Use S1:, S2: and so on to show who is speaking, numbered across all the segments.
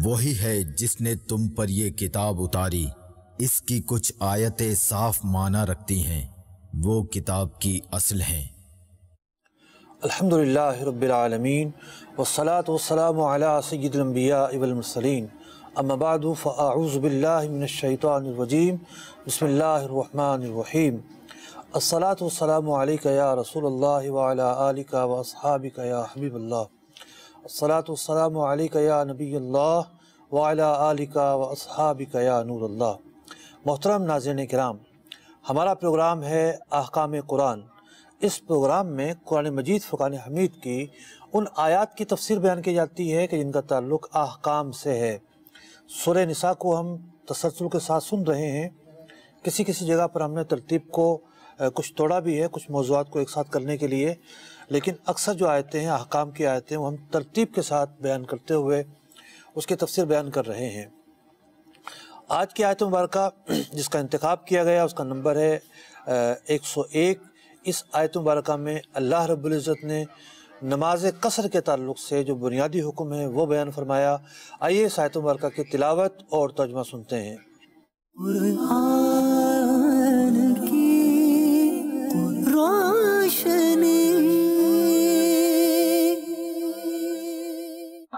S1: وہی ہے جس نے تم پر یہ کتاب اتاری، اس کی کچھ آیتیں صاف معنی رکھتی ہیں، وہ کتاب کی اصل ہیں۔
S2: الحمدللہ رب العالمین والصلاة والسلام علی سید الانبیاء والمرسلین، اما بعد فاعوذ باللہ من الشیطان الرجیم، بسم اللہ الرحمن الرحیم۔ الصلاة والسلام علیک یا رسول اللہ وعلی آلک واصحابک یا حبیب اللہ، الصلاة والسلام علیک یا نبی اللہ وعلی آلک واصحابک یا نور اللہ۔ محترم ناظرین کرام، ہمارا پروگرام ہے احکام قرآن۔ اس پروگرام میں قرآن مجید فرقان حمید کی ان آیات کی تفسیر بیان کی جاتی ہے کہ جن کا تعلق احکام سے ہے۔ سورہ نساء کو ہم تسلسل کے ساتھ سن رہے ہیں۔ کسی جگہ پر ہم نے ترتیب کو کچھ توڑا بھی ہے، کچھ موضوعات کو ایک ساتھ کرنے کے لیے، لیکن اکثر جو آیتیں ہیں احکام کی آیتیں وہ ہم ترتیب کے ساتھ بیان کرتے ہوئے اس کی تفسیر بیان کر رہے ہیں۔ آج کی آیت مبارکہ جس کا انتخاب کیا گیا اس کا نمبر ہے 101۔ اس آیت مبارکہ میں اللہ رب العزت نے نماز قصر کے تعلق سے جو بنیادی حکم ہے وہ بیان فرمایا۔ آئیے اس آیت مبارکہ کی تلاوت اور ترجمہ سنتے ہیں۔ قرآن کی روشنی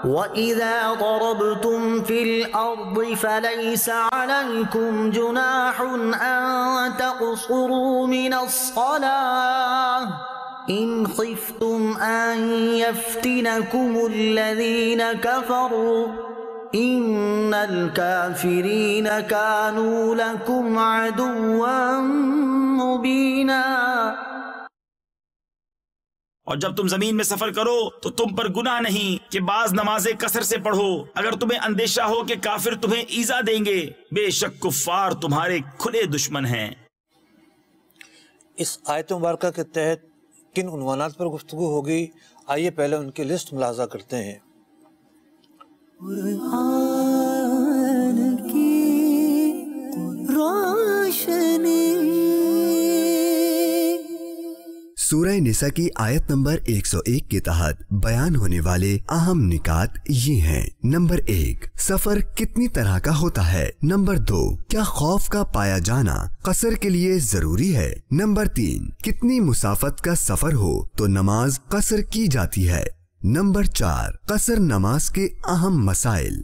S3: وَإِذَا ضَرَبْتُمْ فِي الْأَرْضِ فَلَيْسَ عَلَيْكُمْ جُنَاحٌ أَن تَقْصُرُوا مِنَ الصَّلَاةِ إِنْ خِفْتُمْ أَن يَفْتِنَكُمُ الَّذِينَ كَفَرُوا إِنَّ الْكَافِرِينَ كَانُوا لَكُمْ عَدُوًّا مُبِينًا۔
S4: اور جب تم زمین میں سفر کرو تو تم پر گناہ نہیں کہ بعض نماز قصر سے پڑھو، اگر تمہیں اندیشہ ہو کہ کافر تمہیں ایذا دیں گے، بے شک کفار تمہارے کھلے دشمن ہیں۔
S2: اس آیت مبارکہ کے تحت کن عنوانات پر گفتگو ہوگی، آئیے پہلے ان کی لسٹ ملاحظہ کرتے ہیں۔ قرآن کی روشنی۔
S5: سورہ نساء کی آیت نمبر 101 کے تحت بیان ہونے والے اہم نکات یہ ہیں۔ نمبر 1، سفر کتنی طرح کا ہوتا ہے۔ نمبر 2، کیا خوف کا پایا جانا قصر کے لیے ضروری ہے۔ نمبر 3، کتنی مسافت کا سفر ہو تو نماز قصر کی جاتی ہے۔ نمبر 4، قصر نماز کے اہم مسائل۔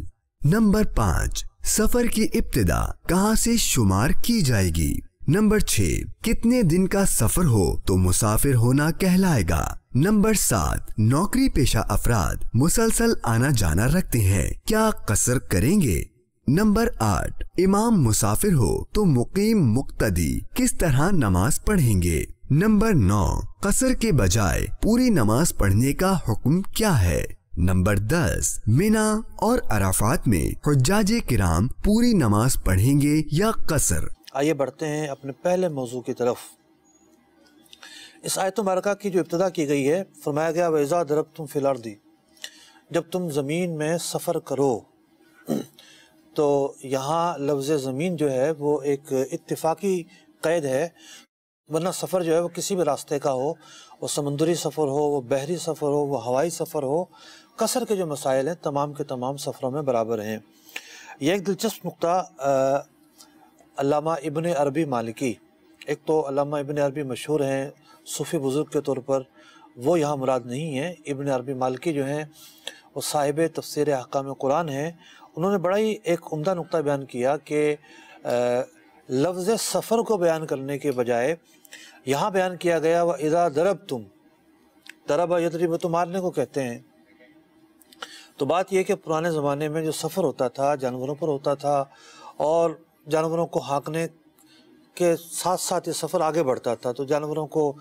S5: نمبر 5، سفر کی ابتدا کہاں سے شمار کی جائے گی۔ نمبر 6، کتنے دن کا سفر ہو تو مسافر ہونا کہلائے گا۔ نمبر 7، نوکری پیشہ افراد مسلسل آنا جانا رکھتے ہیں، کیا قصر کریں گے۔ نمبر 8، امام مسافر ہو تو مقیم مقتدی کس طرح نماز پڑھیں گے۔ نمبر 9، قصر کے بجائے پوری نماز پڑھنے کا حکم کیا ہے۔ نمبر 10، منا اور عرفات میں حجاج کرام پوری نماز پڑھیں گے یا قصر۔
S2: آئیے بڑھتے ہیں اپنے پہلے موضوع کی طرف۔ اس آیت مبارکہ کی جو ابتدا کی گئی ہے، فرمایا گیا وَإِذَا ضَرَبْتُمْ فِي الْأَرْضِ، جب تم زمین میں سفر کرو، تو یہاں لفظ زمین جو ہے وہ ایک اتفاقی قید ہے، ورنہ سفر جو ہے وہ کسی بھی راستے کا ہو، وہ سمندری سفر ہو، وہ بحری سفر ہو، وہ ہوائی سفر ہو، قصر کے جو مسائل ہیں تمام کے تمام سفروں میں برابر ہیں۔ یہ ایک دلچسپ نقطہ علامہ ابن عربی مالکی، ایک تو علامہ ابن عربی مشہور ہیں صوفی بزرگ کے طور پر، وہ یہاں مراد نہیں ہیں۔ ابن عربی مالکی جو ہیں وہ صاحب تفسیر احکام قرآن ہیں۔ انہوں نے بڑا ہی ایک عمدہ نقطہ بیان کیا کہ لفظ سفر کو بیان کرنے کے بجائے یہاں بیان کیا گیا وَإِذَا ضَرَبْتُمْ، ضرب یضرب تو مارنے کو کہتے ہیں۔ تو بات یہ کہ پرانے زمانے میں جو سفر ہوتا تھا جانوروں پر ہوتا تھا، اور جانوروں کو ہانکنے کے ساتھ ساتھ یہ سفر آگے بڑھتا تھا، تو جانوروں کو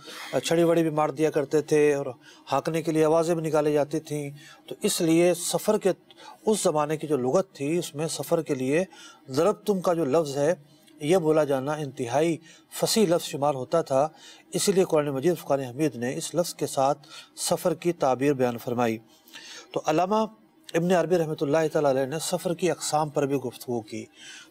S2: چھڑی وڑی بھی مار دیا کرتے تھے اور ہانکنے کے لیے آوازیں بھی نکالی جاتی تھیں۔ تو اس لیے سفر کے اس زمانے کی جو لغت تھی اس میں سفر کے لیے ضربتم کا جو لفظ ہے یہ بولا جانا انتہائی فصیح لفظ شمار ہوتا تھا، اسی لیے قرآن مجید فرقان حمید نے اس لفظ کے ساتھ سفر کی تعبیر بیان فرمائی۔ تو علامہ ابن عربی رحمۃ اللہ تعالیٰ علیہ نے سفر کی اقسام پر بھی گفتگو کی،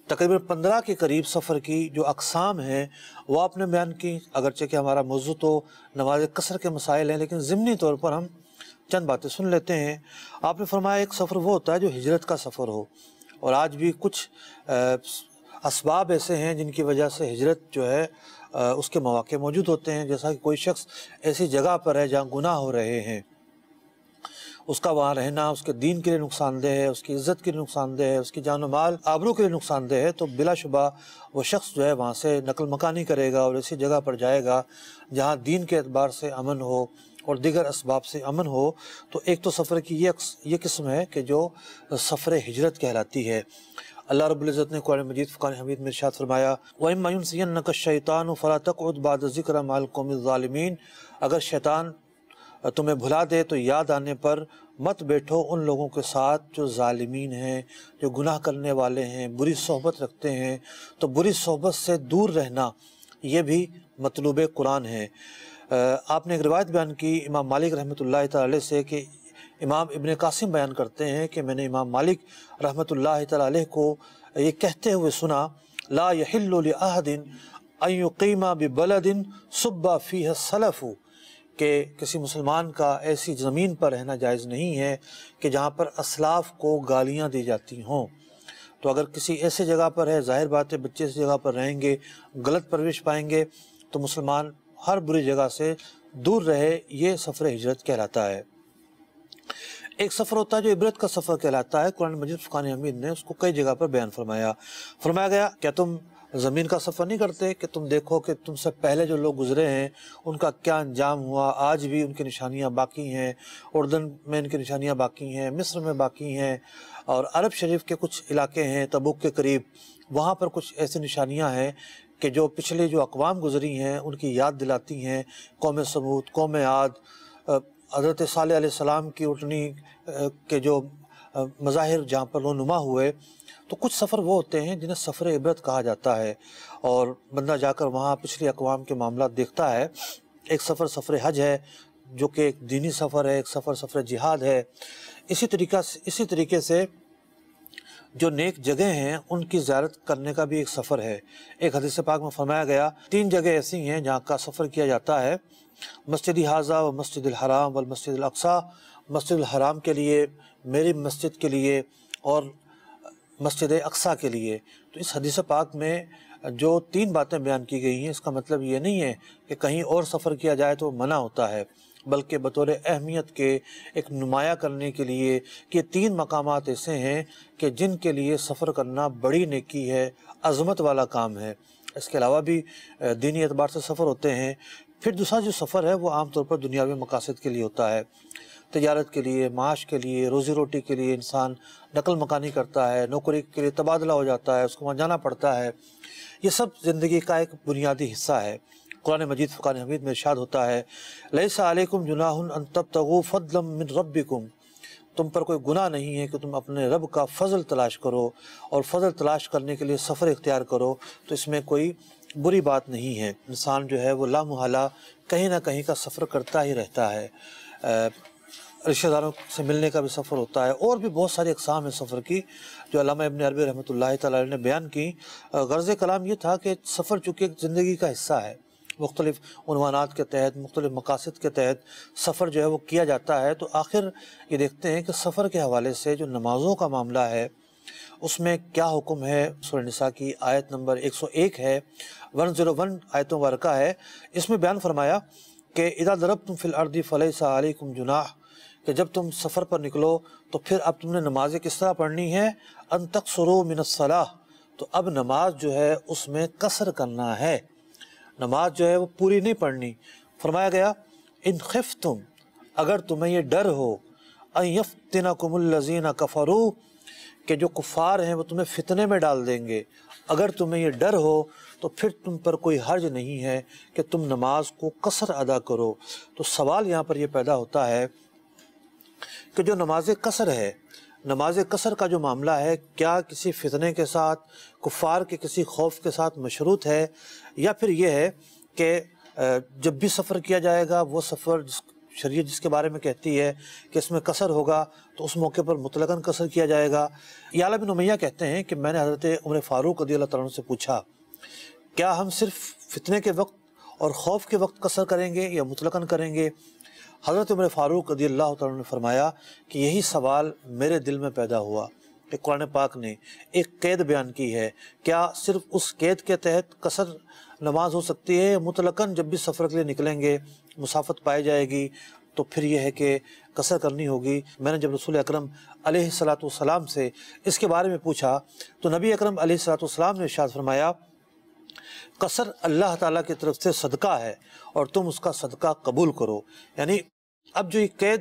S2: تقریباً 15 کے قریب سفر کی جو اقسام ہیں وہ آپ نے بیان کی، اگرچہ کہ ہمارا موضوع تو نماز قصر کے مسائل ہیں، لیکن ضمنی طور پر ہم چند باتیں سن لیتے ہیں۔ آپ نے فرمایا ایک سفر وہ ہوتا ہے جو ہجرت کا سفر ہو، اور آج بھی کچھ اسباب ایسے ہیں جن کی وجہ سے ہجرت جو ہے اس کے مواقع موجود ہوتے ہیں، جیسا کہ کوئی شخص ایسی جگہ پر ہے جہاں گناہ ہو رہے ہیں، اس کا وہاں رہنا اس کے دین کے لیے نقصان دہ ہے، اس کی عزت کے لیے نقصان دہ ہے، اس کی جان و مال آبرو کے لیے نقصان دہ ہے، تو بلا شبہ وہ شخص جو ہے وہاں سے نقل مکانی کرے گا اور ایسی جگہ پر جائے گا جہاں دین کے اعتبار سے امن ہو اور دیگر اسباب سے امن ہو۔ تو ایک تو سفر کی یہ قسم ہے کہ جو سفر ہجرت کہلاتی ہے۔ اللہ رب العزت نے قرآن مجید فرقان حمید میں ارشاد فرمایا وَإِمَّا يُنْسِيَنَّكَ الشَّيْطَانُ فَلَا تَقْعُدْ بَعْدَ الذِّكْرِ مَعَ الْقَوْمِ الظَّالِمِينَ، اگر شیطان تمہیں بھلا دے تو یاد آنے پر مت بیٹھو ان لوگوں کے ساتھ جو ظالمین ہیں، جو گناہ کرنے والے ہیں، بری صحبت رکھتے ہیں۔ تو بری صحبت سے دور رہنا یہ بھی مطلوب قرآن ہے۔ آپ نے ایک روایت بیان کی امام مالک رحمۃ اللہ تعالی علیہ سے کہ امام ابن قاسم بیان کرتے ہیں کہ میں نے امام مالک رحمۃ اللہ تعالی علیہ کو یہ کہتے ہوئے سنا لا يحل لأحد ان يقیم ببلد صب فیہ السلف، کہ کسی مسلمان کا ایسی زمین پر رہنا جائز نہیں ہے کہ جہاں پر اسلاف کو گالیاں دی جاتی ہوں۔ تو اگر کسی ایسے جگہ پر ہے، ظاہر بات ہے بچے اس جگہ پر رہیں گے، غلط پرورش پائیں گے، تو مسلمان ہر بری جگہ سے دور رہے، یہ سفر ہجرت کہلاتا ہے۔ ایک سفر ہوتا ہے جو عبرت کا سفر کہلاتا ہے، قرآن مجید فرقان حمید نے اس کو کئی جگہ پر بیان فرمایا گیا کیا تم زمین کا سفر نہیں کرتے کہ تم دیکھو کہ تم سے پہلے جو لوگ گزرے ہیں ان کا کیا انجام ہوا، آج بھی ان کی نشانیاں باقی ہیں، اردن میں ان کی نشانیاں باقی ہیں، مصر میں باقی ہیں، اور عرب شریف کے کچھ علاقے ہیں تبوک کے قریب، وہاں پر کچھ ایسی نشانیاں ہیں کہ جو پچھلے جو اقوام گزری ہیں ان کی یاد دلاتی ہیں، قوم سمود، قوم عاد، حضرت صالح علیہ السلام کی اٹھنی کے جو مظاہر جہاں پر رونما ہوئے۔ تو کچھ سفر وہ ہوتے ہیں جنہیں سفر عبرت کہا جاتا ہے، اور بندہ جا کر وہاں پچھلی اقوام کے معاملات دیکھتا ہے۔ ایک سفر سفر حج ہے جو کہ ایک دینی سفر ہے، ایک سفر سفر جہاد ہے۔ اسی طریقے سے جو نیک جگہ ہیں ان کی زیارت کرنے کا بھی ایک سفر ہے۔ ایک حدیث پاک میں فرمایا گیا 3 جگہ ایسی ہیں جہاں کا سفر کیا جاتا ہے، مسجد حاضہ و مسجد الحرام والمسجد الاقصی، مسجد الحرام کے لیے، میری مسجد کے لیے، اور مسجد اقصیٰ کے لیے۔ تو اس حدیث پاک میں جو 3 باتیں بیان کی گئی ہیں، اس کا مطلب یہ نہیں ہے کہ کہیں اور سفر کیا جائے تو منع ہوتا ہے، بلکہ بطور اہمیت کے ایک نمایاں کرنے کے لیے کہ 3 مقامات ایسے ہیں کہ جن کے لیے سفر کرنا بڑی نیکی ہے، عظمت والا کام ہے۔ اس کے علاوہ بھی دینی اعتبار سے سفر ہوتے ہیں۔ پھر دوسرا جو سفر ہے وہ عام طور پر دنیاوی مقاصد کے لیے ہوتا ہے، تجارت کے لیے، معاش کے لیے، روزی روٹی کے لیے انسان نقل مکانی کرتا ہے، نوکری کے لیے تبادلہ ہو جاتا ہے، اس کو وہاں جانا پڑتا ہے۔ یہ سب زندگی کا ایک بنیادی حصہ ہے۔ قرآن مجید فرقان حمید میں ارشاد ہوتا ہے لیس علیکم جناح ان تبتغوا فضلا من ربکم، تم پر کوئی گناہ نہیں ہے کہ تم اپنے رب کا فضل تلاش کرو، اور فضل تلاش کرنے کے لیے سفر اختیار کرو، تو اس میں کوئی بری بات نہیں ہے۔ انسان جو ہے وہ لامحالہ کہیں نہ کہیں کا سفر کرتا ہی رہتا ہے۔ رشتہ داروں سے ملنے کا بھی سفر ہوتا ہے، اور بھی بہت ساری اقسام ہیں سفر کی جو علامہ ابن عربی رحمۃ اللہ تعالی نے بیان کی۔ غرض کلام یہ تھا کہ سفر چونکہ ایک زندگی کا حصہ ہے، مختلف عنوانات کے تحت، مختلف مقاصد کے تحت سفر جو ہے وہ کیا جاتا ہے۔ تو آخر یہ دیکھتے ہیں کہ سفر کے حوالے سے جو نمازوں کا معاملہ ہے اس میں کیا حکم ہے۔ سورہ نساء کی آیت نمبر 101 ہے، 101 آیتوں مبارکہ ہے، اس میں بیان فرمایا کہ اذا ضربتم فی الارض فلیس علیکم جناح، کہ جب تم سفر پر نکلو تو پھر اب تم نے نمازیں کس طرح پڑھنی ہے، ان تقصروا من الصلاۃ، تو اب نماز جو ہے اس میں قصر کرنا ہے، نماز جو ہے وہ پوری نہیں پڑھنی۔ فرمایا گیا ان خفتم، اگر تمہیں یہ ڈر ہو، ان یفتنکم الذین کفروا، کہ جو کفار ہیں وہ تمہیں فتنے میں ڈال دیں گے، اگر تمہیں یہ ڈر ہو تو پھر تم پر کوئی حرج نہیں ہے کہ تم نماز کو قصر ادا کرو۔ تو سوال یہاں پر یہ پیدا ہوتا ہے کہ جو نماز قصر ہے، نماز قصر کا جو معاملہ ہے کیا کسی فتنے کے ساتھ، کفار کے کسی خوف کے ساتھ مشروط ہے، یا پھر یہ ہے کہ جب بھی سفر کیا جائے گا وہ سفر شریعت جس کے بارے میں کہتی ہے کہ اس میں قصر ہوگا تو اس موقع پر مطلقاً قصر کیا جائے گا۔ یعلا بن امیہ کہتے ہیں کہ میں نے حضرت عمر فاروق رضی اللہ تعالیٰ عنہ سے پوچھا کیا ہم صرف فتنے کے وقت اور خوف کے وقت قصر کریں گے یا مطلقاً کریں گے؟ حضرت عمر فاروق رضی اللہ تعالیٰ عنہ نے فرمایا کہ یہی سوال میرے دل میں پیدا ہوا کہ قرآن پاک نے ایک قید بیان کی ہے، کیا صرف اس قید کے تحت قصر نماز ہو سکتی ہے، مطلقاً جب بھی سفر کے لیے نکلیں گے مسافت پائی جائے گی تو پھر یہ ہے کہ قصر کرنی ہوگی؟ میں نے جب رسول اکرم علیہ السلام سے اس کے بارے میں پوچھا تو نبی اکرم علیہ السلام نے ارشاد فرمایا قصر اللہ تعالیٰ کی طرف سے صدقہ ہے اور تم اس کا صدقہ قبول کرو۔ یعنی اب جو یہ قید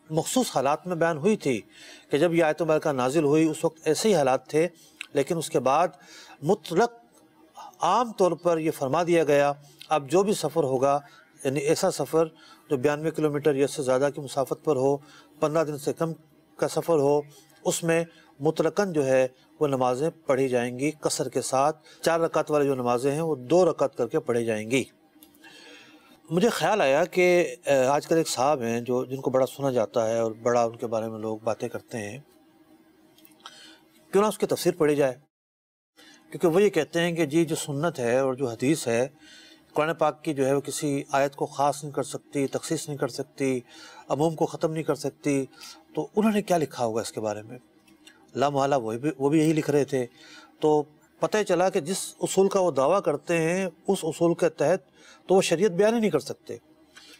S2: مخصوص حالات میں بیان ہوئی تھی کہ جب یہ آیت مبارکہ نازل ہوئی اس وقت ایسے ہی حالات تھے، لیکن اس کے بعد مطلق عام طور پر یہ فرما دیا گیا اب جو بھی سفر ہوگا، یعنی ایسا سفر جو 92 کلومیٹر یا سے زیادہ کی مسافت پر ہو، 15 دن سے کم کا سفر ہو، اس میں مطلقاً جو ہے وہ نمازیں پڑھی جائیں گی قصر کے ساتھ۔ 4 رکعت والی جو نمازیں ہیں وہ 2 رکعت کر کے پڑھی جائیں گی۔ مجھے خیال آیا کہ آج کل ایک صاحب ہیں جن کو بڑا سنا جاتا ہے اور بڑا ان کے بارے میں لوگ باتیں کرتے ہیں، کیوں نہ اس کی تفسیر پڑھی جائے؟ کیونکہ وہ یہ کہتے ہیں کہ جی جو سنت ہے اور جو حدیث ہے قرآن پاک کی جو ہے وہ کسی آیت کو خاص نہیں کر سکتی، تخصیص نہیں کر سکتی، عموم کو ختم نہیں کر سکتی، تو انہوں نے کیا لکھا ہوگا اس کے بارے میں؟ لا محالہ وہ بھی یہی لکھ رہے تھے۔ تو پتہ چلا کہ جس اصول کا وہ دعویٰ کرتے ہیں اس اصول کے تحت تو وہ شریعت بیان ہی نہیں کر سکتے۔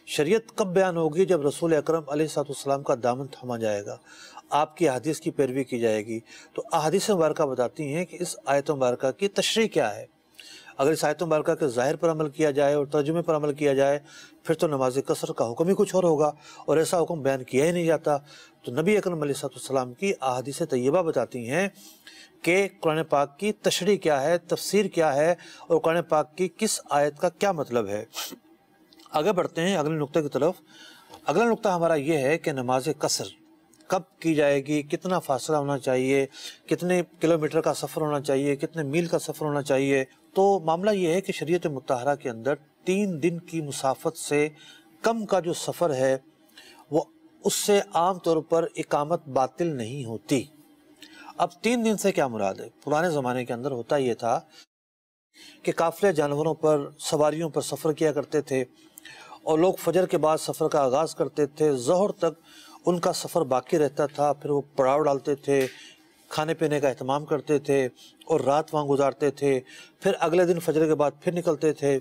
S2: شریعت کب بیان ہوگی؟ جب رسول اکرم علیہ السلام کا دامن تھاما جائے گا، آپ کی احادیث کی پیروی کی جائے گی۔ تو احادیث مبارکہ بتاتی ہیں کہ اس آیت مبارکہ کی تشریح کیا ہے۔ اگر اس آیت مبارکہ کے ظاہر پر عمل کیا جائے اور ترجمے پر عمل کیا جائے پھر تو نماز قصر کا حکم ہی کچھ اور ہوگا، اور ایسا حکم بیان کیا ہی نہیں جاتا۔ تو نبی اکرم علیہ السلام کی احادیث طیبہ بتاتی ہیں کہ قرآن پاک کی تشریح کیا ہے، تفسیر کیا ہے، اور قرآن پاک کی کس آیت کا کیا مطلب ہے۔ آگے بڑھتے ہیں اگلے نقطے کی طرف۔ اگلا نقطہ ہمارا یہ ہے کہ نماز قصر کب کی جائے گی، کتنا فاصلہ ہونا چاہیے، کتنے کلومیٹر کا سفر ہونا چاہیے، کتنے میل کا سفر ہونا چاہیے۔ تو معاملہ یہ ہے کہ شریعت مطہرہ کے اندر 3 دن کی مسافت سے کم کا جو سفر ہے وہ اس سے عام طور پر اقامت باطل نہیں ہوتی۔ اب 3 دن سے کیا مراد ہے؟ پرانے زمانے کے اندر ہوتا یہ تھا کہ قافلے جانوروں پر، سواریوں پر سفر کیا کرتے تھے اور لوگ فجر کے بعد سفر کا آغاز کرتے تھے، ظہر تک ان کا سفر باقی رہتا تھا، پھر وہ پڑاؤ ڈالتے تھے، کھانے پینے کا اہتمام کرتے تھے اور رات وہاں گزارتے تھے، پھر اگلے دن فجر کے بعد پھر نکلتے تھے،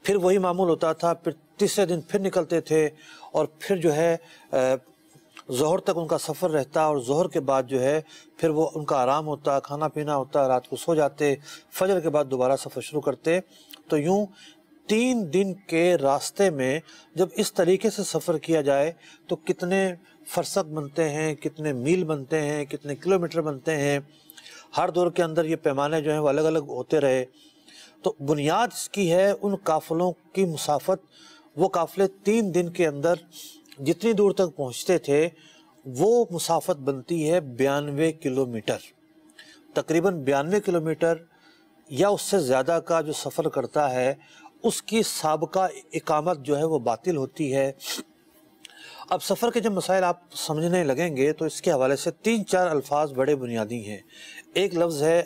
S2: پھر وہی معمول ہوتا تھا، پھر تیسرے دن پھر نکلتے تھے، اور پھر جو ہے ظہر تک ان کا سفر رہتا، اور ظہر کے بعد جو ہے پھر وہ ان کا آرام ہوتا، کھانا پینا ہوتا، رات کو سو جاتے، فجر کے بعد دوبارہ سفر شروع کرتے۔ تو یوں 3 دن کے راستے میں جب اس طریقے سے سفر کیا جائے تو کتنے فرسخ بنتے ہیں، کتنے میل بنتے ہیں، کتنے کلومیٹر بنتے ہیں۔ ہر دور کے اندر یہ پیمانے جو ہیں وہ الگ الگ ہوتے رہے۔ تو بنیاد اس کی ہے ان قافلوں کی مسافت۔ وہ قافلے 3 دن کے اندر جتنی دور تک پہنچتے تھے وہ مسافت بنتی ہے 92 کلومیٹر۔ تقریباً 92 کلومیٹر یا اس سے زیادہ کا جو سفر کرتا ہے اس کی سابقہ اقامت جو ہے وہ باطل ہوتی ہے۔ اب سفر کے جب مسائل آپ سمجھنے لگیں گے تو اس کے حوالے سے 3-4 الفاظ بڑے بنیادی ہیں۔ ایک لفظ ہے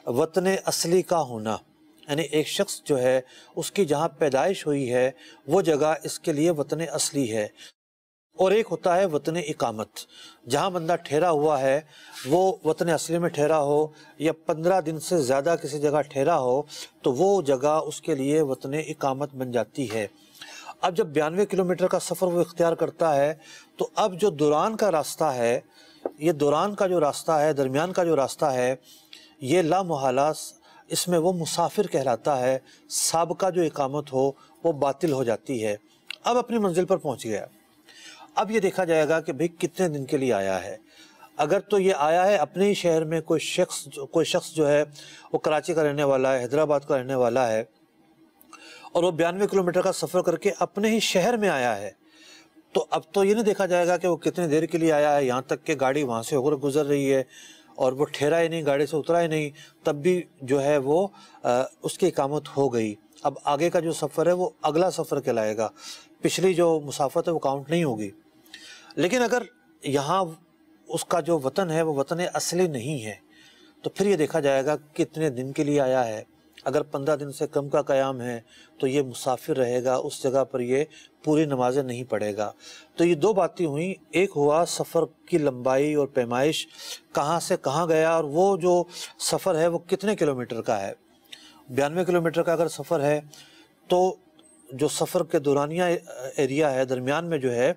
S2: وطن اصلی کا ہونا، یعنی ایک شخص جو ہے اس کی جہاں پیدائش ہوئی ہے وہ جگہ اس کے لیے وطن اصلی ہے، اور ایک ہوتا ہے وطن اقامت، جہاں بندہ ٹھہرا ہوا ہے وہ وطن اصلی میں ٹھہرا ہو یا 15 دن سے زیادہ کسی جگہ ٹھہرا ہو تو وہ جگہ اس کے لیے وطن اقامت بن جاتی ہے۔ اب جب 92 کلومیٹر کا سفر وہ اختیار کرتا ہے تو اب جو دوران کا راستہ ہے، یہ دوران کا جو راستہ ہے، درمیان کا جو راستہ ہے، یہ لا محالہ اس میں وہ مسافر کہلاتا ہے۔ سابقہ جو اقامت ہو وہ باطل ہو جاتی ہے۔ اب اپنی منزل پر پہنچ گیا، اب یہ دیکھا جائے گا کہ بھئی کتنے دن کے لیے آیا ہے۔ اگر تو یہ آیا ہے اپنے ہی شہر میں، کوئی شخص جو ہے وہ کراچی کا رہنے والا ہے، حیدرآباد کا رہنے والا ہے، اور وہ 92 کلومیٹر کا سفر کر کے اپنے ہی شہر میں آیا ہے، تو اب تو یہ نہیں دیکھا جائے گا کہ وہ کتنے دیر کے لیے آیا ہے، یہاں تک کہ گاڑی وہاں سے ہو کر گزر رہی ہے اور وہ ٹھہرا ہی نہیں، گاڑی سے اترا ہی نہیں، تب بھی جو ہے وہ اس کی اقامت ہو گئی۔ اب آگے کا جو سفر ہے وہ اگلا سفر کہلائے گا، پچھلی جو مسافت ہے وہ کاؤنٹ نہیں ہوگی۔ لیکن اگر یہاں اس کا جو وطن ہے وہ وطن اصلی نہیں ہے تو پھر یہ دیکھا جائے گا کتنے دن کے لیے آیا ہے۔ اگر 15 دن سے کم کا قیام ہے تو یہ مسافر رہے گا، اس جگہ پر یہ پوری نمازیں نہیں پڑھے گا۔ تو یہ دو باتیں ہوئیں، ایک ہوا سفر کی لمبائی اور پیمائش، کہاں سے کہاں گیا، اور وہ جو سفر ہے وہ کتنے کلومیٹر کا ہے۔ 92 کلومیٹر کا اگر سفر ہے تو جو سفر کے دورانیہ ایریا ہے، درمیان میں جو ہے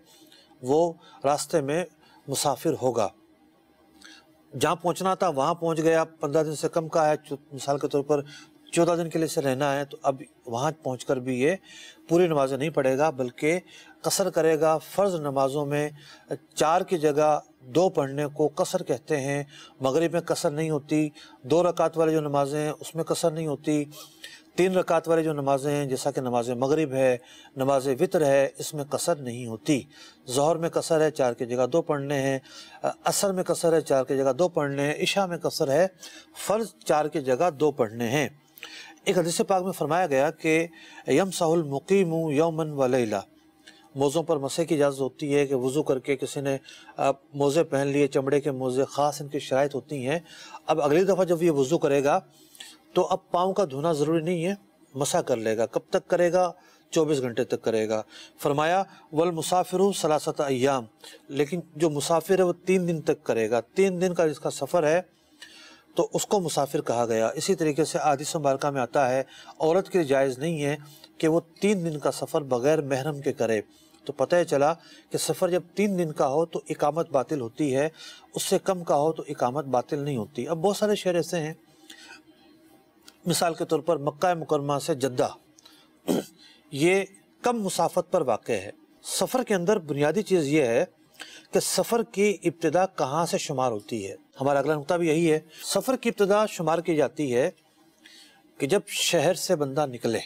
S2: وہ راستے میں مسافر ہوگا۔ جہاں پہنچنا تھا وہاں پہنچ گیا، 15 دن سے کم کا ہے، مثال کے طور پر 14 دن کے لیے سے رہنا ہے، تو اب وہاں پہنچ کر بھی یہ پوری نمازیں نہیں پڑھے گا بلکہ قصر کرے گا۔ فرض نمازوں میں 4 کی جگہ 2 پڑھنے کو قصر کہتے ہیں۔ مغرب میں قصر نہیں ہوتی، 2 رکعت والی جو نمازیں ہیں اس میں قصر نہیں ہوتی، 3 رکعت والی جو نمازیں ہیں جیسا کہ نماز مغرب ہے، نماز وطر ہے، اس میں قصر نہیں ہوتی۔ ظہر میں قصر ہے، 4 کی جگہ 2 پڑھنے ہیں، عصر میں قصر ہے، 4 کی جگہ 2 پڑھنے ہیں، عشاء میں قصر ہے، فرض 4 کی جگہ 2 پڑھنے ہیں۔ ایک حدیث پاک میں فرمایا گیا کہ یمسح المقیم یوما ولیلہ، موزوں پر مسح کی اجازت ہوتی ہے کہ وضو کر کے کسی نے موزے پہن لیے، چمڑے کے موزے، خاص ان کی شرائط ہوتی ہیں۔ اب اگلی دفعہ جب یہ وضو کرے گا تو اب پاؤں کا دھونا ضروری نہیں ہے، مسح کر لے گا۔ کب تک کرے گا؟ 24 گھنٹے تک کرے گا۔ فرمایا والمسافر ثلاثۃ ایام، لیکن جو مسافر ہے وہ 3 دن تک کرے گا۔ 3 دن کا جس کا سفر ہے تو اس کو مسافر کہا گیا۔ اسی طریقے سے احادیث مبارکہ میں آتا ہے عورت کے لیے جائز نہیں ہے کہ وہ 3 دن کا سفر بغیر محرم کے کرے۔ تو پتہ ہی چلا کہ سفر جب 3 دن کا ہو تو اقامت باطل ہوتی ہے، اس سے کم کا ہو تو اقامت باطل نہیں ہوتی۔ اب بہت سارے شہر ایسے ہیں، مثال کے طور پر مکہ مکرمہ سے جدہ، یہ کم مسافت پر واقع ہے۔ سفر کے اندر بنیادی چیز یہ ہے کہ سفر کی ابتدا کہاں سے شمار ہوتی ہے۔ ہمارا اگلا نقطہ بھی یہی ہے، سفر کی ابتدا شمار کی جاتی ہے کہ جب شہر سے بندہ نکلے۔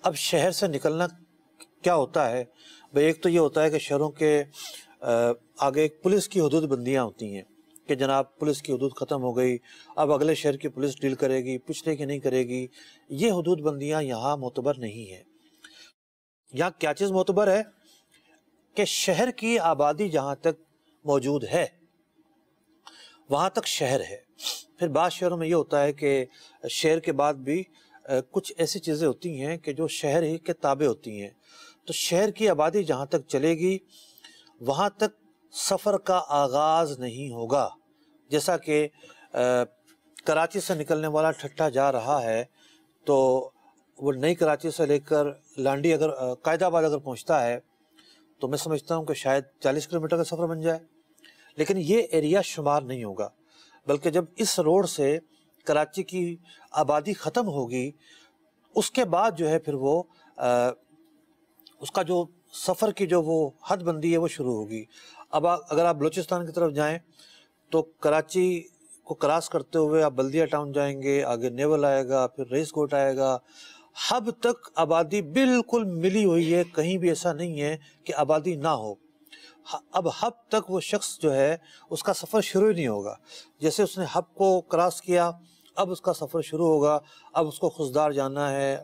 S2: اب شہر سے نکلنا کیا ہوتا ہے؟ بھئی ایک تو یہ ہوتا ہے کہ شہروں کے آگے ایک پولیس کی حدود بندیاں ہوتی ہیں کہ جناب پولیس کی حدود ختم ہو گئی، اب اگلے شہر کی پولیس ڈیل کرے گی، پچھلے کی نہیں کرے گی۔ یہ حدود بندیاں یہاں معتبر نہیں ہیں۔ یہاں کیا چیز معتبر ہے کہ شہر کی آبادی جہاں تک موجود ہے وہاں تک شہر ہے۔ پھر بعض شہروں میں یہ ہوتا ہے کہ شہر کے بعد بھی کچھ ایسی چیزیں ہوتی ہیں کہ جو شہر ہی کے تابع ہوتی ہیں۔ تو شہر کی آبادی جہاں تک چلے گی وہاں تک سفر کا آغاز نہیں ہوگا۔ جیسا کہ کراچی سے نکلنے والا ٹھٹھا جا رہا ہے تو وہ نئی کراچی سے لے کر لانڈی اگر قائد آباد اگر پہنچتا ہے تو میں سمجھتا ہوں کہ شاید 40 کلومیٹر کا سفر بن جائے، لیکن یہ ایریا شمار نہیں ہوگا، بلکہ جب اس روڈ سے کراچی کی آبادی ختم ہوگی اس کے بعد جو ہے پھر وہ اس کا جو سفر کی جو وہ حد بندی ہے وہ شروع ہوگی۔ اب اگر آپ بلوچستان کی طرف جائیں تو کراچی کو کراس کرتے ہوئے آپ بلدیہ ٹاؤن جائیں گے، آگے نیول آئے گا، پھر رئیس کوٹ آئے گا۔ حب تک آبادی بالکل ملی ہوئی ہے، کہیں بھی ایسا نہیں ہے کہ آبادی نہ ہو۔ اب حب تک وہ شخص جو ہے اس کا سفر شروع ہی نہیں ہوگا۔ جیسے اس نے حب کو کراس کیا اب اس کا سفر شروع ہوگا، اب اس کو خزدار جانا ہے،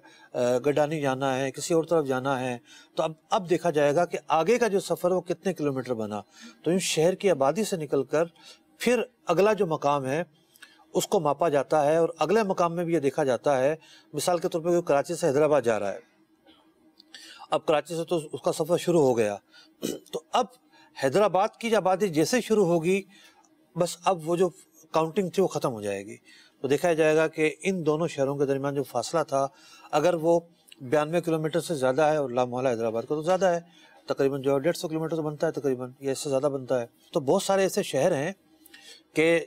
S2: گڈانی جانا ہے، کسی اور طرف جانا ہے، تو اب دیکھا جائے گا کہ آگے کا جو سفر وہ کتنے کلومیٹر بنا۔ تو ان شہر کی آبادی سے نکل کر پھر اگلا جو مقام ہے اس کو ماپا جاتا ہے، اور اگلے مقام میں بھی یہ دیکھا جاتا ہے، مثال کے طور پر کوئی کراچی سے حیدرآباد جا رہا ہے، اب کراچی سے تو اس کا سفر شروع ہو گیا، تو اب حیدرآباد کی آبادی جیسے شروع ہوگی بس اب وہ جو کاؤنٹنگ تھی وہ ختم ہو جائے گی۔ تو دیکھا جائے گا کہ ان دونوں شہروں کے درمیان جو فاصلہ تھا اگر وہ 92 کلومیٹر سے زیادہ ہے، اور لامحالہ حیدرآباد کا تو زیادہ ہے، تقریباً جو 150 کلومیٹر تو بنتا ہے تقریباً، یا اس سے زیادہ بنتا ہے۔ تو بہت سارے ایسے شہر ہیں کہ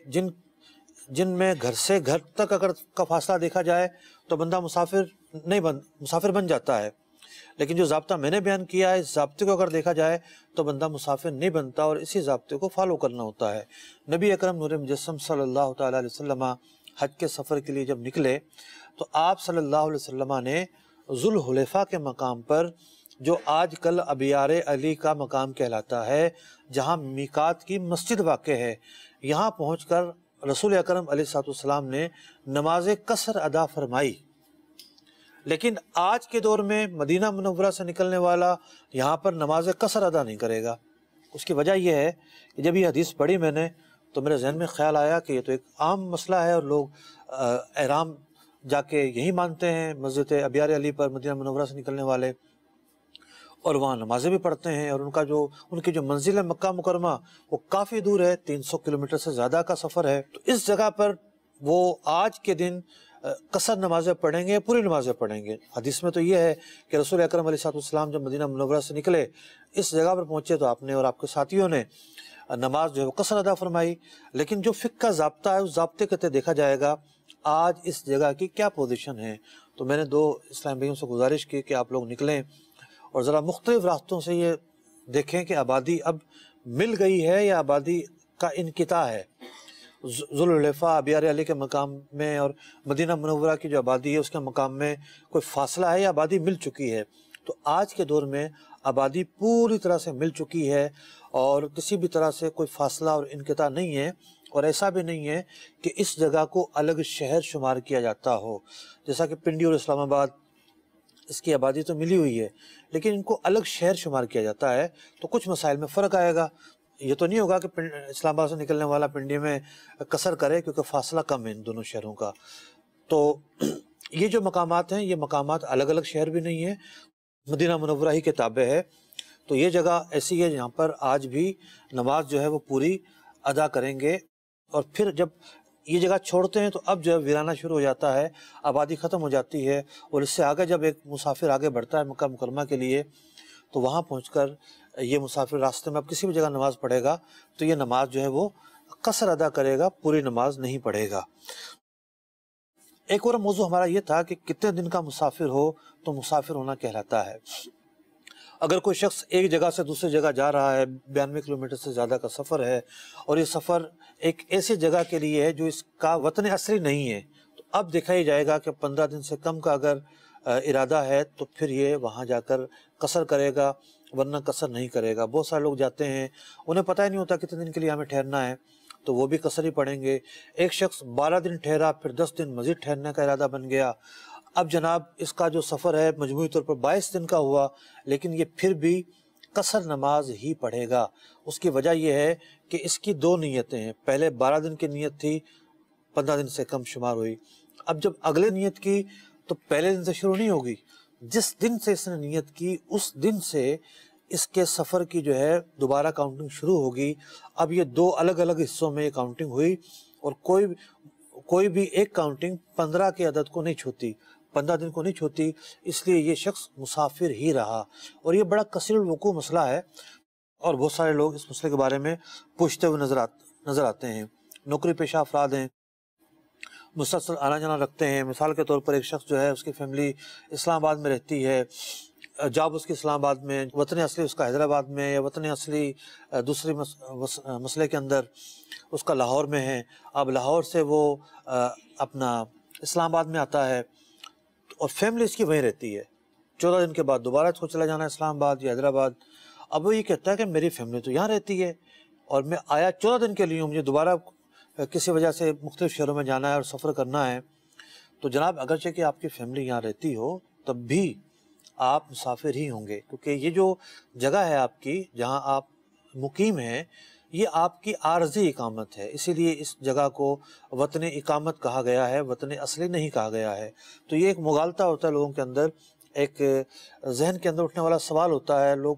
S2: جن میں گھر سے گھر تک اگر کا فاصلہ دیکھا جائے تو بندہ مسافر بن جاتا ہے، لیکن جو ضابطہ میں نے بیان کیا ہے اس ضابطے کو اگر دیکھا جائے تو بندہ مسافر نہیں بنتا، اور اسی ضابطے کو فالو کرنا ہوتا ہے۔ نبی اکرم نور مجسم صلی اللہ تعالیٰ علیہ وسلم حج کے سفر کے لیے جب نکلے تو آپ صلی اللہ علیہ وسلم نے ذوالحلیفہ کے مقام پر جو آج کل ابیار علی کا مقام کہلاتا ہے، جہاں میقات کی مسجد واقع ہے، یہاں پہنچ کر رسول اکرم علیہ السلام نے نماز قصر ادا فرمائی۔ لیکن آج کے دور میں مدینہ منورہ سے نکلنے والا یہاں پر نماز قصر ادا نہیں کرے گا۔ اس کی وجہ یہ ہے کہ جب یہ حدیث پڑھی میں نے تو میرے ذہن میں خیال آیا کہ یہ تو ایک عام مسئلہ ہے، اور لوگ احرام جا کے یہی مانتے ہیں مسجد ابیار علی پر مدینہ منورہ سے نکلنے والے، اور وہاں نمازیں بھی پڑھتے ہیں، اور ان کی جو منزل ہے مکہ مکرمہ وہ کافی دور ہے، 300 کلومیٹر سے زیادہ کا سفر ہے۔ تو اس جگہ پر وہ آج کے دن قصر نمازیں پڑھیں گے، پوری نمازیں پڑھیں گے۔ حدیث میں تو یہ ہے کہ رسول اکرم علیہ السلام جب مدینہ منورہ سے نکلے، اس جگہ پر پہنچے تو آپ نے اور آپ کے ساتھیوں نے نماز جو ہے وہ قصر ادا فرمائی۔ لیکن جو فقہ کا ضابطہ ہے اس ضابطے کے تحت دیکھا جائے گا آج اس جگہ کی کیا پوزیشن ہے۔ تو میں نے 2 اسلام بھائیوں سے گزارش کی کہ آپ لوگ نکلیں اور ذرا مختلف راستوں سے یہ دیکھیں کہ آبادی اب مل گئی ہے یا آبادی کا انقطاع ہے۔ ذوالحلیفہ ابیار علی کے مقام میں اور مدینہ منورہ کی جو آبادی ہے اس کے مقام میں کوئی فاصلہ ہے یا آبادی مل چکی ہے؟ تو آج کے دور میں آبادی پوری طرح سے مل چکی ہے اور کسی بھی طرح سے کوئی فاصلہ اور انقطاع نہیں ہے، اور ایسا بھی نہیں ہے کہ اس جگہ کو الگ شہر شمار کیا جاتا ہو، جیسا کہ پنڈی اور اسلام آباد اس کی آبادی تو ملی ہوئی ہے لیکن ان کو الگ شہر شمار کیا جاتا ہے، تو کچھ مسائل میں فرق آئے گا۔ یہ تو نہیں ہوگا کہ اسلام آباد سے نکلنے والا پنڈی میں قصر کرے کیونکہ فاصلہ کم ہے ان دونوں شہروں کا۔ تو یہ جو مقامات ہیں یہ مقامات الگ الگ شہر بھی نہیں ہیں، مدینہ منورہ ہی کے تابع ہے۔ تو یہ جگہ ایسی ہے جہاں پر آج بھی نماز جو ہے وہ پوری ادا کریں گے، اور پھر جب یہ جگہ چھوڑتے ہیں تو اب جو ہے ویرانہ شروع ہو جاتا ہے، آبادی ختم ہو جاتی ہے، اور اس سے آگے جب ایک مسافر آگے بڑھتا ہے مکہ مکرمہ کے لیے تو وہاں پہنچ کر یہ مسافر راستے میں اب کسی بھی جگہ نماز پڑھے گا تو یہ نماز جو ہے وہ قصر ادا کرے گا، پوری نماز نہیں پڑھے گا۔ ایک اور موضوع ہمارا یہ تھا کہ کتنے دن کا مسافر ہو تو مسافر ہونا کہلاتا ہے۔ اگر کوئی شخص ایک جگہ سے دوسری جگہ جا رہا ہے، 92 کلومیٹر سے زیادہ کا سفر ہے، اور یہ سفر ایک ایسی جگہ کے لیے ہے جو اس کا وطن اصلی نہیں ہے، تو اب دیکھا ہی جائے گا کہ 15 دن سے کم کا اگر ارادہ ہے تو پھر یہ وہاں جا کر قصر کرے گا، ورنہ قصر نہیں کرے گا۔ بہت سارے لوگ جاتے ہیں انہیں پتہ ہی نہیں ہوتا کتنے دن کے لیے ہمیں ٹھہرنا ہے، تو وہ بھی قصر ہی پڑھیں گے۔ ایک شخص 12 دن ٹھہرا، پھر 10 دن مزید ٹھہرنے کا ارادہ بن گیا، اب جناب اس کا جو سفر ہے مجموعی طور پر 22 دن کا ہوا، لیکن یہ پھر بھی قصر نماز ہی پڑھے گا۔ اس کی وجہ یہ ہے کہ اس کی 2 نیتیں ہیں، پہلے 12 دن کی نیت تھی، 15 دن سے کم شمار ہوئی، اب جب اگلے نیت کی تو پہلے دن سے شروع نہیں ہوگی، جس دن سے اس نے نیت کی اس دن سے اس کے سفر کی جو ہے دوبارہ کاؤنٹنگ شروع ہوگی۔ اب یہ 2 الگ الگ حصوں میں یہ کاؤنٹنگ ہوئی، اور کوئی بھی ایک کاؤنٹنگ 15 کے عدد کو نہیں چھوتی، 15 دن کو نہیں چھوتی، اس لیے یہ شخص مسافر ہی رہا، اور یہ بڑا کثیر الوقوع مسئلہ ہے، اور بہت سارے لوگ اس مسئلے کے بارے میں پوچھتے ہوئے نظر آتے ہیں۔ نوکری پیشہ افراد ہیں، مسلسل آنا جانا رکھتے ہیں، مثال کے طور پر ایک شخص جو ہے اس کی فیملی اسلام آباد میں رہتی ہے، جاب اس کی اسلام آباد میں، وطن اصلی اس کا حیدرآباد میں، یا وطن اصلی دوسری مسئلے کے اندر اس کا لاہور میں ہے، اب لاہور سے وہ اپنا اسلام آباد میں آتا ہے اور فیملی اس کی وہیں رہتی ہے، 14 دن کے بعد دوبارہ اس کو چلا جانا ہے اسلام آباد یا حیدرآباد۔ اب وہ یہ کہتا ہے کہ میری فیملی تو یہاں رہتی ہے اور میں آیا 14 دن کے لیے ہوں، مجھے دوبارہ کسی وجہ سے مختلف شہروں میں جانا ہے اور سفر کرنا ہے، تو جناب اگرچہ کہ آپ کی فیملی یہاں رہتی ہو تب بھی آپ مسافر ہی ہوں گے، کیونکہ یہ جو جگہ ہے آپ کی جہاں آپ مقیم ہیں یہ آپ کی عارضی اقامت ہے، اسی لیے اس جگہ کو وطن اقامت کہا گیا ہے، وطن اصلی نہیں کہا گیا ہے۔ تو یہ ایک مغالطہ ہوتا ہے لوگوں کے اندر، ایک ذہن کے اندر اٹھنے والا سوال ہوتا ہے، لوگ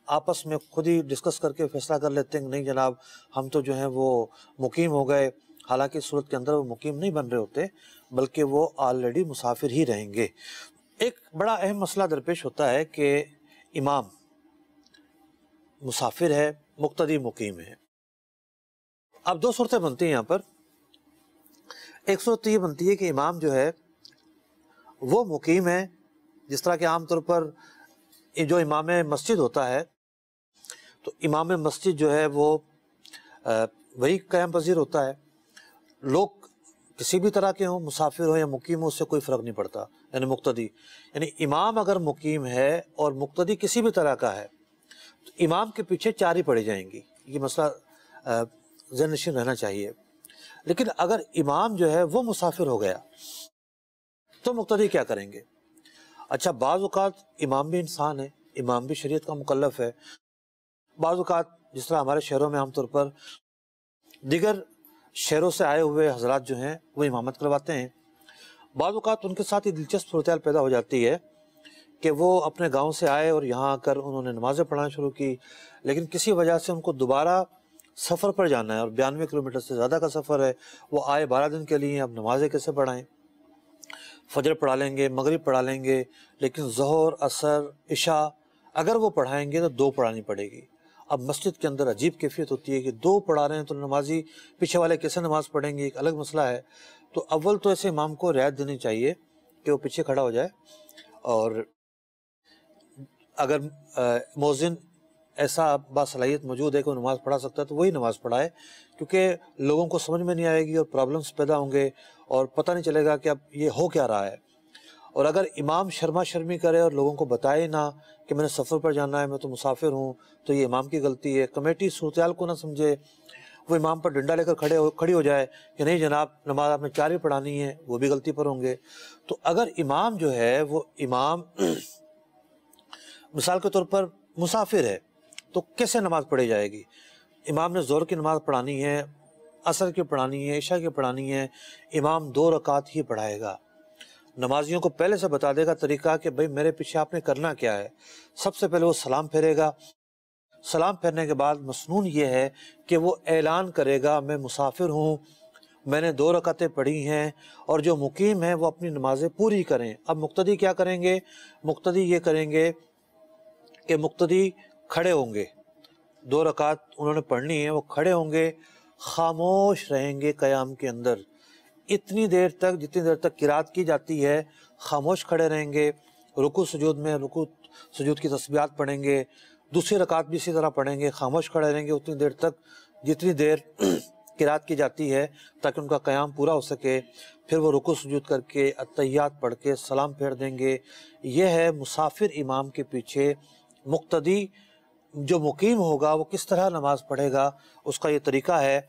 S2: آپس میں خود ہی ڈسکس کر کے فیصلہ کر لیتے ہیں کہ نہیں جناب ہم تو جو ہیں وہ مقیم ہو گئے، حالانکہ صورت کے اندر وہ مقیم نہیں بن رہے ہوتے بلکہ وہ آلریڈی مسافر ہی رہیں گے۔ ایک بڑا اہم مسئلہ درپیش ہوتا ہے کہ امام مسافر ہے، مقتدی مقیم ہے۔ اب 2 صورتیں بنتی ہیں یہاں پر، ایک صورت یہ بنتی ہے کہ امام جو ہے وہ مقیم ہے، جس طرح کہ عام طور پر جو امام مسجد ہوتا ہے تو امام مسجد جو ہے وہ وہی قیام پذیر ہوتا ہے، لوگ کسی بھی طرح کے ہوں، مسافر ہو یا مقیم ہو، اس سے کوئی فرق نہیں پڑتا. یعنی مقتدی، یعنی امام اگر مقیم ہے اور مقتدی کسی بھی طرح کا ہے تو امام کے پیچھے 4 ہی پڑھی جائیں گی. یہ مسئلہ ذہن نشین رہنا چاہیے. لیکن اگر امام جو ہے وہ مسافر ہو گیا تو مقتدی کیا کریں گے؟ اچھا، بعض اوقات امام بھی انسان ہے، امام بھی شریعت کا مکلف ہے. بعض اوقات جس طرح ہمارے شہروں میں عام طور پر دیگر شہروں سے آئے ہوئے حضرات جو ہیں وہ امامت کرواتے ہیں. بعض اوقات ان کے ساتھ یہ دلچسپ صورتحال پیدا ہو جاتی ہے کہ وہ اپنے گاؤں سے آئے اور یہاں آ کر انہوں نے نمازیں پڑھانا شروع کی، لیکن کسی وجہ سے ان کو دوبارہ سفر پر جانا ہے اور 92 کلومیٹر سے زیادہ کا سفر ہے. وہ آئے 12 دن کے لیے، اب نمازیں کیسے پڑھائیں؟ فجر پڑھا لیں گے، مغرب پڑھا لیں گے، لیکن ظہر، عصر، عشاء اگر وہ پڑھائیں گے تو 2 پڑھانی پڑے گی. اب مسجد کے اندر عجیب کیفیت ہوتی ہے کہ 2 پڑھا رہے ہیں تو نمازی پیچھے والے کیسے نماز پڑھیں گے، ایک الگ مسئلہ ہے. تو اول تو ایسے امام کو رعایت دینی چاہیے کہ وہ پیچھے کھڑا ہو جائے، اور اگر مؤذن ایسا باصلاحیت موجود ہے کہ وہ نماز پڑھا سکتا ہے تو وہی نماز پڑھائے، کیونکہ لوگوں کو سمجھ میں نہیں آئے گی اور پرابلمس پیدا ہوں گے اور پتہ نہیں چلے گا کہ اب یہ ہو کیا رہا ہے. اور اگر امام شرما شرمی کرے اور لوگوں کو بتائے نہ کہ میں نے سفر پر جانا ہے، میں تو مسافر ہوں، تو یہ امام کی غلطی ہے. کمیٹی صورتحال کو نہ سمجھے، وہ امام پر ڈنڈا لے کر کھڑی ہو جائے کہ نہیں جناب نماز آپ نے 4 ہی پڑھانی ہے، وہ بھی غلطی پر ہوں گے. تو اگر امام جو ہے وہ امام مثال کے طور پر مسافر ہے تو کیسے نماز پڑھی جائے گی؟ امام نے ظہر کی نماز پڑھانی ہے، عصر کی پڑھانی ہے، عشاء کی پڑھانی ہے، امام 2 رکعت ہی پڑھائے گا. نمازیوں کو پہلے سے بتا دے گا طریقہ کہ بھئی میرے پیچھے آپ نے کرنا کیا ہے. سب سے پہلے وہ سلام پھیرے گا. سلام پھیرنے کے بعد مسنون یہ ہے کہ وہ اعلان کرے گا میں مسافر ہوں، میں نے 2 رکعتیں پڑھی ہیں، اور جو مقیم ہیں وہ اپنی نمازیں پوری کریں. اب مقتدی کیا کریں گے؟ مقتدی یہ کریں گے کہ مقتدی کھڑے ہوں گے، 2 رکعت انہوں نے پڑھنی ہے، وہ کھڑے ہوں گے، خاموش رہیں گے قیام کے اندر اتنی دیر تک جتنی دیر تک قرات کی جاتی ہے. خاموش کھڑے رہیں گے. رکوع سجود میں رکوع سجود کی تسبیحات پڑھیں گے. دوسری رکعت بھی اسی طرح پڑھیں گے، خاموش کھڑے رہیں گے اتنی دیر تک جتنی دیر قرات کی جاتی ہے تاکہ ان کا قیام پورا ہو سکے. پھر وہ رکوع سجود کر کے اتحیات پڑھ کے سلام پھیر دیں گے. یہ ہے مسافر امام کے پیچھے مقتدی جو مقیم ہوگا وہ کس طرح نماز پڑھے گا، اس کا یہ طریقہ ہے.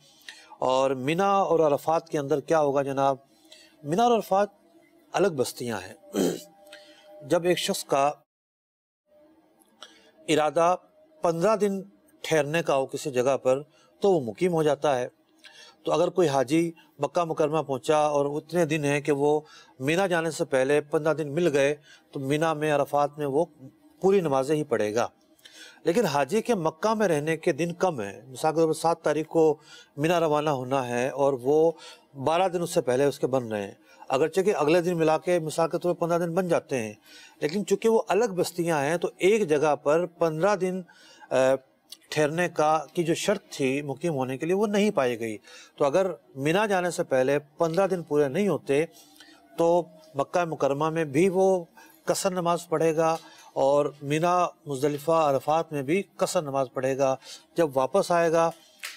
S2: اور منی اور عرفات کے اندر کیا ہوگا جناب؟ منی اور عرفات الگ بستیاں ہیں. جب ایک شخص کا ارادہ 15 دن ٹھہرنے کا ہو کسی جگہ پر تو وہ مقیم ہو جاتا ہے. تو اگر کوئی حاجی مکہ مکرمہ پہنچا اور اتنے دن ہیں کہ وہ منی جانے سے پہلے 15 دن مل گئے تو منی میں عرفات میں وہ پوری نمازیں ہی پڑھے گا. لیکن حاجی کے مکہ میں رہنے کے دن کم ہیں. مثال کے طور پر 7 تاریخ کو منی روانہ ہونا ہے اور وہ 12 دن اس سے پہلے اس کے بن رہے ہیں، اگرچہ کہ اگلے دن ملا کے مثال کے طور پر 15 دن بن جاتے ہیں، لیکن چونکہ وہ الگ بستیاں ہیں تو ایک جگہ پر 15 دن ٹھہرنے کی جو شرط تھی مقیم ہونے کے لیے وہ نہیں پائی گئی. تو اگر منی جانے سے پہلے 15 دن پورے نہیں ہوتے تو مکہ مکرمہ میں بھی وہ قصر نماز پڑھے گا اور منی، مزدلفہ، عرفات میں بھی قصر نماز پڑھے گا. جب واپس آئے گا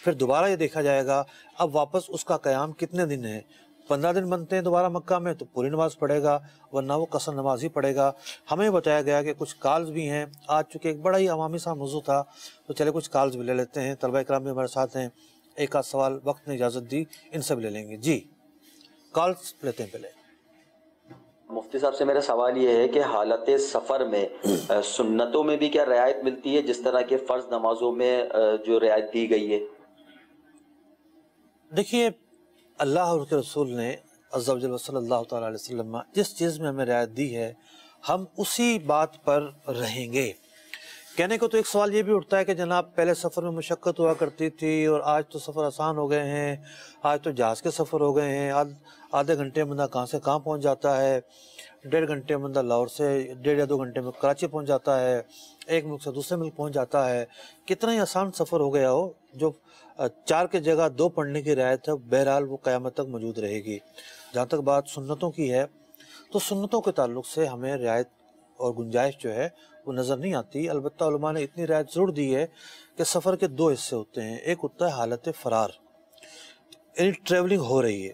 S2: پھر دوبارہ یہ دیکھا جائے گا اب واپس اس کا قیام کتنے دن ہے. 15 دن بنتے ہیں دوبارہ مکہ میں تو پوری نماز پڑھے گا، ورنہ وہ قصر نماز ہی پڑھے گا. ہمیں بتایا گیا کہ کچھ کالز بھی ہیں آج، چونکہ ایک بڑا ہی عوامی سا موضوع تھا تو چلے کچھ کالز بھی لے لیتے ہیں. طلبہ اکرام بھی ہمارے ساتھ ہیں، ایک آدھ سوال وقت نے اجازت دی ان سے بھی لے لیں گے. جی کالز لیتے ہیں پہلے.
S6: مفتی صاحب سے میرا سوال یہ ہے کہ حالت سفر میں سنتوں میں بھی کیا رعایت ملتی ہے جس طرح کے فرض نمازوں میں جو رعایت دی گئی ہے؟
S2: دیکھیے اللہ اور اس کے رسول نے عز و جل صلی اللہ تعالیٰ علیہ وسلم جس چیز میں ہمیں رعایت دی ہے ہم اسی بات پر رہیں گے. کہنے کو تو ایک سوال یہ بھی اٹھتا ہے کہ جناب پہلے سفر میں مشقت ہوا کرتی تھی اور آج تو سفر آسان ہو گئے ہیں، آج تو جہاز کے سفر ہو گئے ہیں، آدھے گھنٹے میں بندہ کہاں سے کہاں پہنچ جاتا ہے، 1.5 گھنٹے میں بندہ لاہور سے 1.5 یا 2 گھنٹے میں کراچی پہنچ جاتا ہے، ایک ملک سے دوسرے ملک پہنچ جاتا ہے. کتنا ہی آسان سفر ہو گیا ہو، جو 4 کی جگہ 2 پڑھنے کی رعایت ہے بہرحال وہ قیامت تک موجود رہے گی. جہاں تک بات سنتوں کی ہے تو سنتوں کے تعلق سے ہمیں رعایت اور گنجائش جو ہے وہ نظر نہیں آتی. البتہ علماء نے اتنی رعایت ضرور دی ہے کہ سفر کے 2 حصے ہوتے ہیں. ایک ہوتا ہے حالت فرار، یعنی ٹریولنگ ہو رہی ہے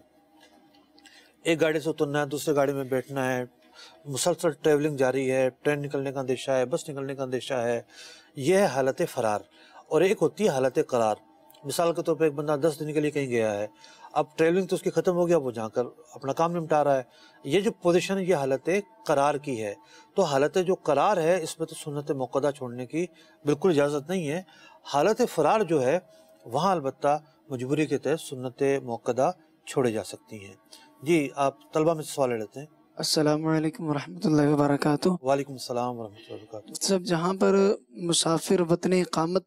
S2: ایک گاڑی سے اترنا ہے، دوسرے گاڑی میں بیٹھنا ہے، مسلسل ٹریولنگ جاری ہے، ٹرین نکلنے کا اندیشہ ہے، بس نکلنے کا اندیشہ ہے، یہ ہے حالت فرار۔ اور ایک ہوتی ہے حالت قرار۔ مثال کے طور پہ ایک بندہ 10 دن کے لیے کہیں گیا ہے، اب ٹریولنگ تو اس کی ختم ہو گیا، وہ جا کر اپنا کام نمٹا رہا ہے، یہ جو پوزیشن یہ حالت قرار کی ہے۔ تو حالت جو قرار ہے اس میں تو سنت موقدہ چھوڑنے کی بالکل اجازت نہیں ہے۔ حالت فرار جو ہے وہاں البتہ مجبوری کے تحت سنت موقدہ چھوڑے جا سکتی ہیں۔ جی آپ طلبہ میں سے سوال لے لیتے ہیں۔
S7: السلام علیکم ورحمۃ اللہ وبرکاتہ۔
S2: وعلیکم السلام ورحمۃ اللہ وبرکاتہ۔
S7: سب جہاں پر مسافر وطن اقامت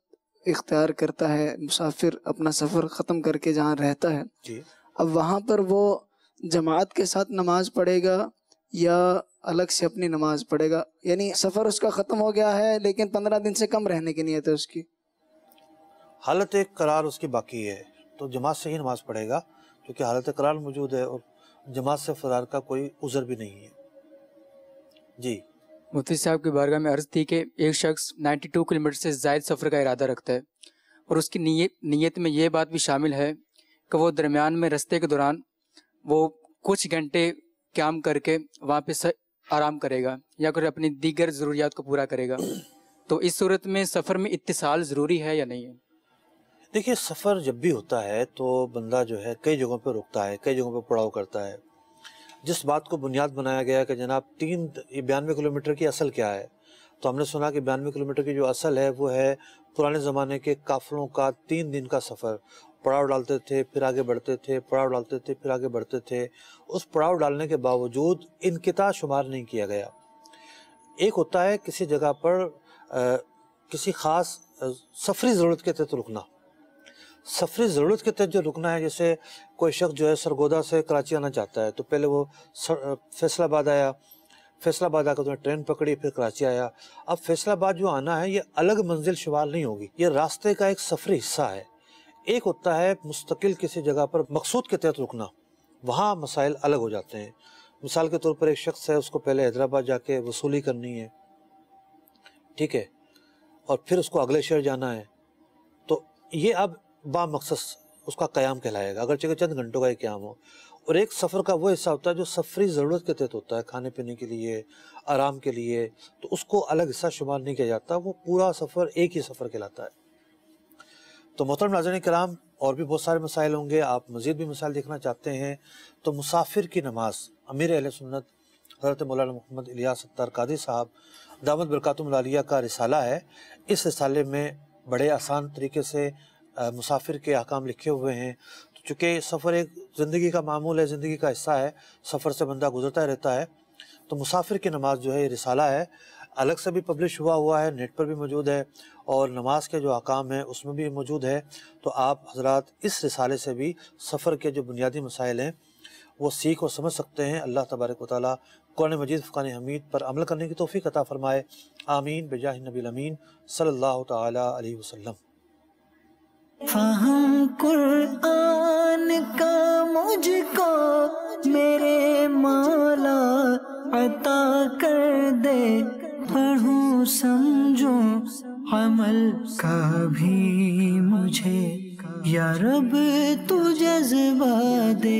S7: اختیار کرتا ہے، مسافر اپنا سفر ختم کر کے جہاں رہتا ہے،
S2: جی
S7: اب وہاں پر وہ جماعت کے ساتھ نماز پڑھے گا یا الگ سے اپنی نماز پڑھے گا؟ یعنی سفر اس کا ختم ہو گیا ہے لیکن 15 دن سے کم رہنے کی نیت ہے اس کی۔
S2: حالت قرار اس کی باقی ہے تو جماعت سے ہی نماز پڑھے گا، کیونکہ حالت قرار موجود ہے اور جماعت سے فرار کا کوئی عذر بھی نہیں ہے۔ جی
S8: مفتی صاحب کی بارگاہ میں عرض تھی کہ ایک شخص 92 کلومیٹر سے زائد سفر کا ارادہ رکھتا ہے اور اس کی نیت میں یہ بات بھی شامل ہے کہ وہ درمیان میں رستے کے دوران وہ کچھ گھنٹے قیام کر کے وہاں پہ آرام کرے گا یا پھر اپنی دیگر ضروریات کو پورا کرے گا، تو اس صورت میں سفر میں اتصال ضروری ہے یا نہیں ہے؟
S2: دیکھیے، سفر جب بھی ہوتا ہے تو بندہ جو ہے کئی جگہوں پہ رکتا ہے، کئی جگہوں پہ پڑاؤ کرتا ہے۔ جس بات کو بنیاد بنایا گیا کہ جناب 92 کلومیٹر کی اصل کیا ہے، تو ہم نے سنا کہ 92 کلومیٹر کی جو اصل ہے وہ ہے پرانے زمانے کے قافلوں کا 3 دن کا سفر۔ پڑاؤ ڈالتے تھے، پھر آگے بڑھتے تھے، پڑاؤ ڈالتے تھے، پھر آگے بڑھتے تھے۔ اس پڑاؤ ڈالنے کے باوجود انقطاع شمار نہیں کیا گیا۔ ایک ہوتا ہے کسی جگہ پر کسی خاص سفری ضرورت کے تحت رکنا۔ سفری ضرورت کے تحت جو رکنا ہے، جیسے کوئی شخص جو ہے سرگودا سے کراچی آنا چاہتا ہے تو پہلے وہ فیصل آباد آیا، فیصل آباد آ کر تو ٹرین پکڑی، پھر کراچی آیا۔ اب فیصل آباد جو آنا ہے یہ الگ منزل شمار نہیں ہوگی، یہ راستے کا ایک سفری حصہ ہے۔ ایک ہوتا ہے مستقل کسی جگہ پر مقصود کے تحت رکنا، وہاں مسائل الگ ہو جاتے ہیں۔ مثال کے طور پر ایک شخص ہے، اس کو پہلے حیدرآباد جا کے وصولی کرنی ہے، ٹھیک ہے، اور پھر اس کو اگلے شہر جانا ہے، تو یہ اب با مقصد اس کا قیام کہلائے گا، اگرچہ کہ چند گھنٹوں کا یہ قیام ہو۔ اور ایک سفر کا وہ حصہ ہوتا ہے جو سفری ضرورت کے تحت ہوتا ہے، کھانے پینے کے لیے، آرام کے لیے، تو اس کو الگ حصہ شمار نہیں کیا جاتا، وہ پورا سفر ایک ہی سفر کہلاتا ہے۔ تو محترم ناظرین کرام، اور بھی بہت سارے مسائل ہوں گے، آپ مزید بھی مسائل دیکھنا چاہتے ہیں تو مسافر کی نماز امیر اہل سنت حضرت مولانا محمد الیاس اتار قادری صاحب دامت برکاتہم العالیہ کا رسالہ ہے۔ اس رسالے میں بڑے آسان طریقے سے مسافر کے احکام لکھے ہوئے ہیں۔ چونکہ سفر ایک زندگی کا معمول ہے، زندگی کا حصہ ہے، سفر سے بندہ گزرتا رہتا ہے، تو مسافر کی نماز جو ہے یہ رسالہ ہے، الگ سے بھی پبلش ہوا ہے، نیٹ پر بھی موجود ہے، اور نماز کے جو احکام ہیں اس میں بھی موجود ہے۔ تو آپ حضرات اس رسالے سے بھی سفر کے جو بنیادی مسائل ہیں وہ سیکھ اور سمجھ سکتے ہیں۔ اللہ تبارک و تعالیٰ قرآن مجید فرقان حمید پر عمل کرنے کی توفیق عطا فرمائے، آمین بجاہ نبی الامین صلی اللہ تعالیٰ علیہ وسلم۔
S3: فہم قرآن کا مجھ کو میرے مولا عطا کر دے، پڑھوں سمجھوں عمل کا بھی مجھے یا رب تو جذبہ دے۔